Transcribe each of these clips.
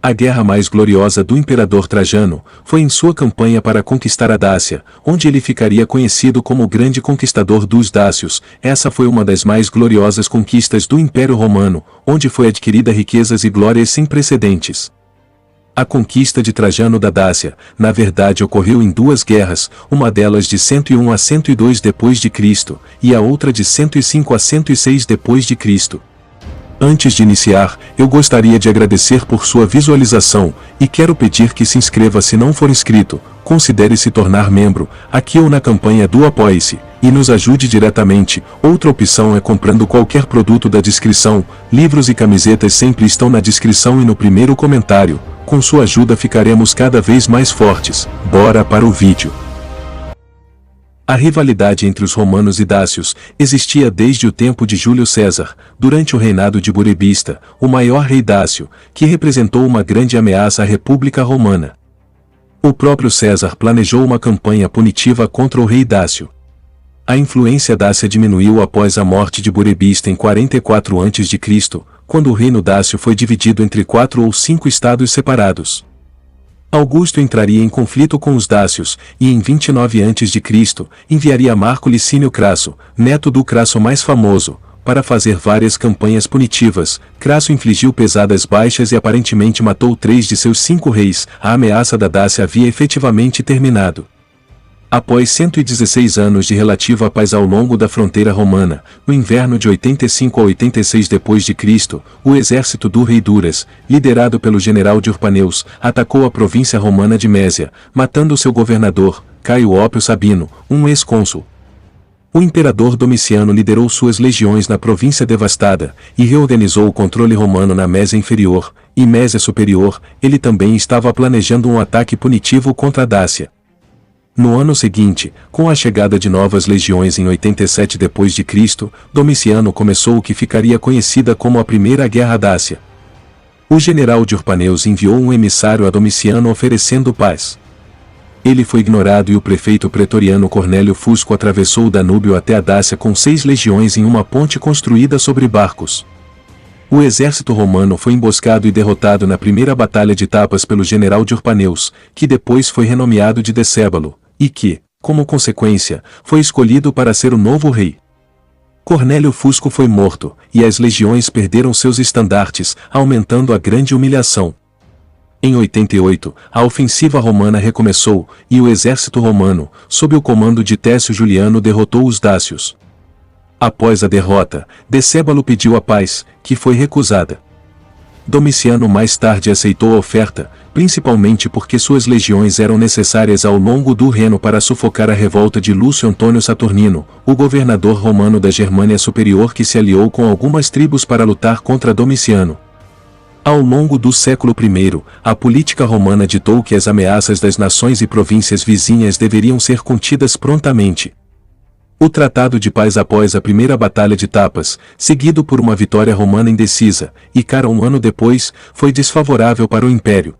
A guerra mais gloriosa do imperador Trajano foi em sua campanha para conquistar a Dácia, onde ele ficaria conhecido como o grande conquistador dos dácios. Essa foi uma das mais gloriosas conquistas do Império Romano, onde foi adquirida riquezas e glórias sem precedentes. A conquista de Trajano da Dácia, na verdade, ocorreu em duas guerras, uma delas de 101 a 102 d.C. e a outra de 105 a 106 d.C. Antes de iniciar, eu gostaria de agradecer por sua visualização, e quero pedir que se inscreva se não for inscrito, considere se tornar membro, aqui ou na campanha do Apoie-se, e nos ajude diretamente. Outra opção é comprando qualquer produto da descrição, livros e camisetas sempre estão na descrição e no primeiro comentário. Com sua ajuda ficaremos cada vez mais fortes. Bora para o vídeo. A rivalidade entre os romanos e dácios existia desde o tempo de Júlio César, durante o reinado de Burebista, o maior rei dácio, que representou uma grande ameaça à República Romana. O próprio César planejou uma campanha punitiva contra o rei dácio. A influência dácia diminuiu após a morte de Burebista em 44 a.C., quando o reino dácio foi dividido entre 4 ou 5 estados separados. Augusto entraria em conflito com os dácios, e em 29 a.C., enviaria Marco Licínio Crasso, neto do Crasso mais famoso, para fazer várias campanhas punitivas. Crasso infligiu pesadas baixas e aparentemente matou 3 de seus 5 reis. A ameaça da Dácia havia efetivamente terminado. Após 116 anos de relativa paz ao longo da fronteira romana, no inverno de 85 a 86 d.C., o exército do rei Duras, liderado pelo general Diorpaneus, atacou a província romana de Mésia, matando seu governador, Caio Ópio Sabino, um ex-cônsul. O imperador Domiciano liderou suas legiões na província devastada, e reorganizou o controle romano na Mésia Inferior e Mésia Superior. Ele também estava planejando um ataque punitivo contra a Dácia. No ano seguinte, com a chegada de novas legiões em 87 d.C., Domiciano começou o que ficaria conhecida como a Primeira Guerra Dácia. O general Diorpaneus enviou um emissário a Domiciano oferecendo paz. Ele foi ignorado e o prefeito pretoriano Cornélio Fusco atravessou o Danúbio até a Dácia com 6 legiões em uma ponte construída sobre barcos. O exército romano foi emboscado e derrotado na primeira batalha de Tapas pelo general Diorpaneus, que depois foi renomeado de Decébalo, e que, como consequência, foi escolhido para ser o novo rei. Cornélio Fusco foi morto, e as legiões perderam seus estandartes, aumentando a grande humilhação. Em 88, a ofensiva romana recomeçou, e o exército romano, sob o comando de Técio Juliano, derrotou os dácios. Após a derrota, Decébalo pediu a paz, que foi recusada. Domiciano mais tarde aceitou a oferta, principalmente porque suas legiões eram necessárias ao longo do Reno para sufocar a revolta de Lúcio Antônio Saturnino, o governador romano da Germânia Superior, que se aliou com algumas tribos para lutar contra Domiciano. Ao longo do século I, a política romana ditou que as ameaças das nações e províncias vizinhas deveriam ser contidas prontamente. O Tratado de Paz após a primeira Batalha de Tapas, seguido por uma vitória romana indecisa, e cara um ano depois, foi desfavorável para o Império.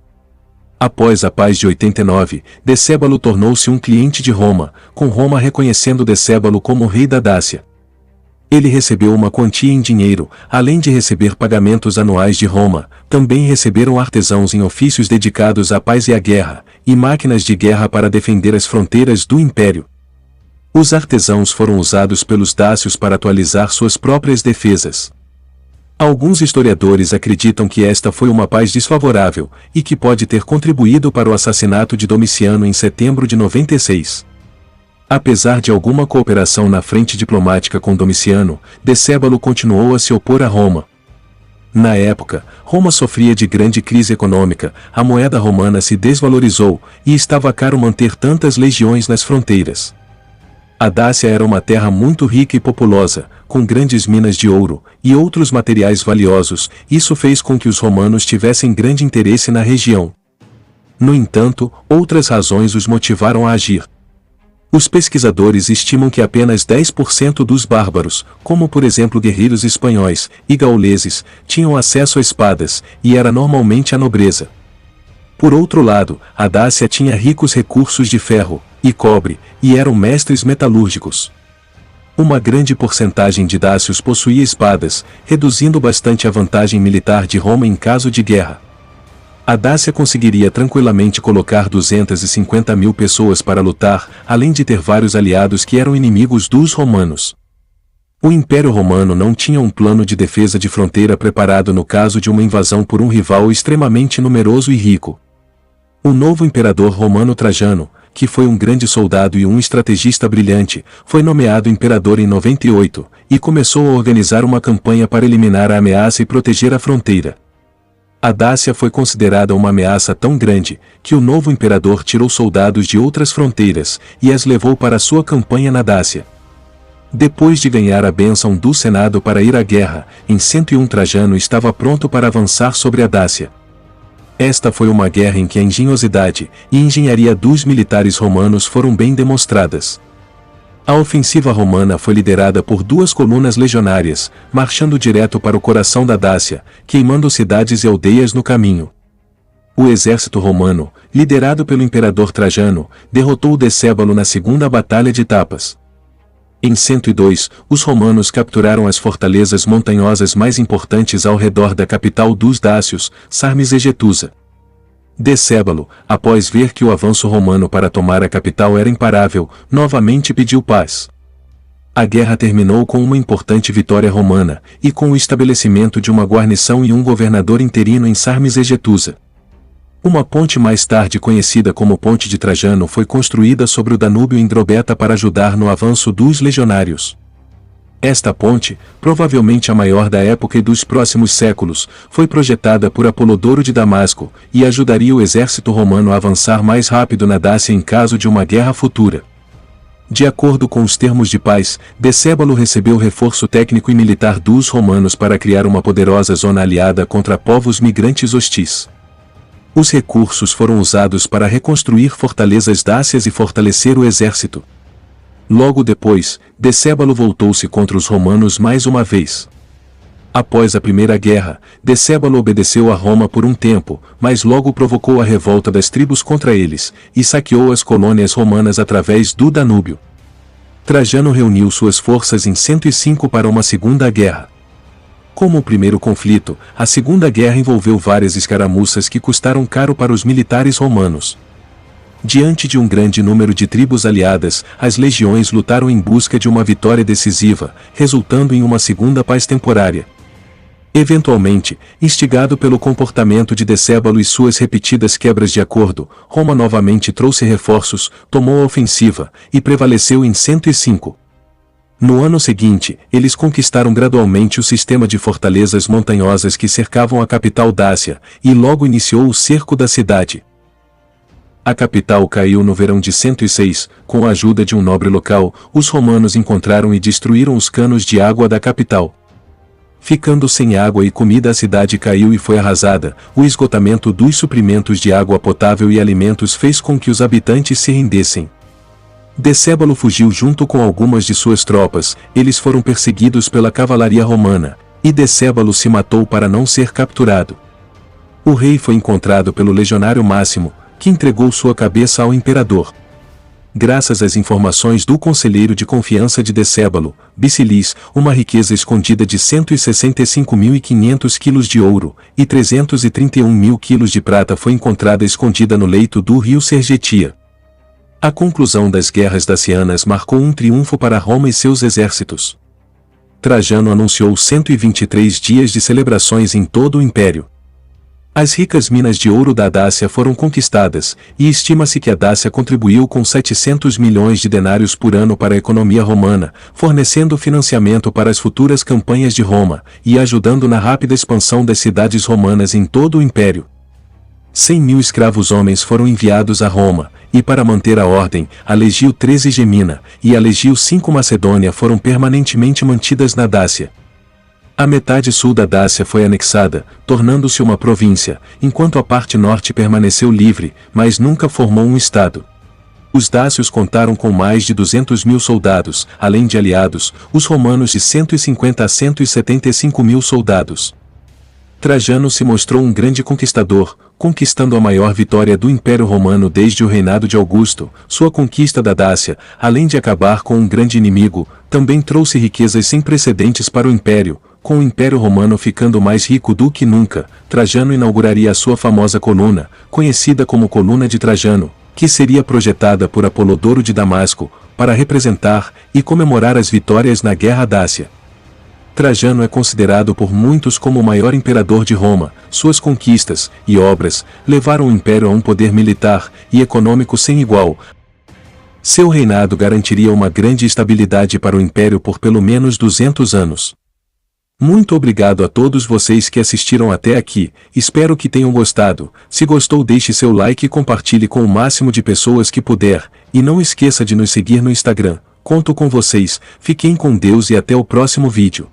Após a Paz de 89, Decébalo tornou-se um cliente de Roma, com Roma reconhecendo Decébalo como rei da Dácia. Ele recebeu uma quantia em dinheiro, além de receber pagamentos anuais de Roma. Também receberam artesãos em ofícios dedicados à paz e à guerra, e máquinas de guerra para defender as fronteiras do Império. Os artesãos foram usados pelos dácios para atualizar suas próprias defesas. Alguns historiadores acreditam que esta foi uma paz desfavorável, e que pode ter contribuído para o assassinato de Domiciano em setembro de 96. Apesar de alguma cooperação na frente diplomática com Domiciano, Decébalo continuou a se opor a Roma. Na época, Roma sofria de grande crise econômica, a moeda romana se desvalorizou, e estava caro manter tantas legiões nas fronteiras. A Dácia era uma terra muito rica e populosa, com grandes minas de ouro e outros materiais valiosos. Isso fez com que os romanos tivessem grande interesse na região. No entanto, outras razões os motivaram a agir. Os pesquisadores estimam que apenas 10% dos bárbaros, como por exemplo guerreiros espanhóis e gauleses, tinham acesso a espadas, e era normalmente a nobreza. Por outro lado, a Dácia tinha ricos recursos de ferro e cobre, e eram mestres metalúrgicos. Uma grande porcentagem de dácios possuía espadas, reduzindo bastante a vantagem militar de Roma em caso de guerra. A Dácia conseguiria tranquilamente colocar 250 mil pessoas para lutar, além de ter vários aliados que eram inimigos dos romanos. O Império Romano não tinha um plano de defesa de fronteira preparado no caso de uma invasão por um rival extremamente numeroso e rico. O novo imperador romano Trajano, que foi um grande soldado e um estrategista brilhante, foi nomeado imperador em 98, e começou a organizar uma campanha para eliminar a ameaça e proteger a fronteira. A Dácia foi considerada uma ameaça tão grande, que o novo imperador tirou soldados de outras fronteiras, e as levou para sua campanha na Dácia. Depois de ganhar a bênção do Senado para ir à guerra, em 101 Trajano estava pronto para avançar sobre a Dácia. Esta foi uma guerra em que a engenhosidade e engenharia dos militares romanos foram bem demonstradas. A ofensiva romana foi liderada por 2 colunas legionárias, marchando direto para o coração da Dácia, queimando cidades e aldeias no caminho. O exército romano, liderado pelo imperador Trajano, derrotou Decébalo na segunda batalha de Tapas. Em 102, os romanos capturaram as fortalezas montanhosas mais importantes ao redor da capital dos Dácios, Sarmizegetusa. Decébalo, após ver que o avanço romano para tomar a capital era imparável, novamente pediu paz. A guerra terminou com uma importante vitória romana, e com o estabelecimento de uma guarnição e um governador interino em Sarmizegetusa. Uma ponte mais tarde conhecida como Ponte de Trajano foi construída sobre o Danúbio em Drobeta para ajudar no avanço dos legionários. Esta ponte, provavelmente a maior da época e dos próximos séculos, foi projetada por Apolodoro de Damasco, e ajudaria o exército romano a avançar mais rápido na Dácia em caso de uma guerra futura. De acordo com os termos de paz, Decébalo recebeu reforço técnico e militar dos romanos para criar uma poderosa zona aliada contra povos migrantes hostis. Os recursos foram usados para reconstruir fortalezas dácias e fortalecer o exército. Logo depois, Decébalo voltou-se contra os romanos mais uma vez. Após a Primeira Guerra, Decébalo obedeceu a Roma por um tempo, mas logo provocou a revolta das tribos contra eles, e saqueou as colônias romanas através do Danúbio. Trajano reuniu suas forças em 105 para uma segunda guerra. Como o primeiro conflito, a Segunda Guerra envolveu várias escaramuças que custaram caro para os militares romanos. Diante de um grande número de tribos aliadas, as legiões lutaram em busca de uma vitória decisiva, resultando em uma segunda paz temporária. Eventualmente, instigado pelo comportamento de Decébalo e suas repetidas quebras de acordo, Roma novamente trouxe reforços, tomou a ofensiva, e prevaleceu em 105. No ano seguinte, eles conquistaram gradualmente o sistema de fortalezas montanhosas que cercavam a capital Dácia, e logo iniciou o cerco da cidade. A capital caiu no verão de 106, com a ajuda de um nobre local, os romanos encontraram e destruíram os canos de água da capital. Ficando sem água e comida, a cidade caiu e foi arrasada. O esgotamento dos suprimentos de água potável e alimentos fez com que os habitantes se rendessem. Decébalo fugiu junto com algumas de suas tropas, eles foram perseguidos pela cavalaria romana, e Decébalo se matou para não ser capturado. O rei foi encontrado pelo legionário Máximo, que entregou sua cabeça ao imperador. Graças às informações do conselheiro de confiança de Decébalo, Bicilis, uma riqueza escondida de 165.500 quilos de ouro e 331.000 quilos de prata foi encontrada escondida no leito do rio Sergetia. A conclusão das guerras dacianas marcou um triunfo para Roma e seus exércitos. Trajano anunciou 123 dias de celebrações em todo o império. As ricas minas de ouro da Dácia foram conquistadas, e estima-se que a Dácia contribuiu com 700 milhões de denários por ano para a economia romana, fornecendo financiamento para as futuras campanhas de Roma, e ajudando na rápida expansão das cidades romanas em todo o império. 100.000 escravos homens foram enviados a Roma, e para manter a ordem, a Legio 13 Gemina e a Legio 5 Macedônia foram permanentemente mantidas na Dácia. A metade sul da Dácia foi anexada, tornando-se uma província, enquanto a parte norte permaneceu livre, mas nunca formou um estado. Os dácios contaram com mais de 200.000 soldados, além de aliados, os romanos de 150 a 175.000 soldados. Trajano se mostrou um grande conquistador, conquistando a maior vitória do Império Romano desde o reinado de Augusto. Sua conquista da Dácia, além de acabar com um grande inimigo, também trouxe riquezas sem precedentes para o Império, com o Império Romano ficando mais rico do que nunca, Trajano inauguraria a sua famosa coluna, conhecida como Coluna de Trajano, que seria projetada por Apolodoro de Damasco, para representar e comemorar as vitórias na Guerra Dácia. Trajano é considerado por muitos como o maior imperador de Roma. Suas conquistas e obras levaram o império a um poder militar e econômico sem igual. Seu reinado garantiria uma grande estabilidade para o império por pelo menos 200 anos. Muito obrigado a todos vocês que assistiram até aqui, espero que tenham gostado. Se gostou, deixe seu like e compartilhe com o máximo de pessoas que puder, e não esqueça de nos seguir no Instagram. Conto com vocês, fiquem com Deus e até o próximo vídeo.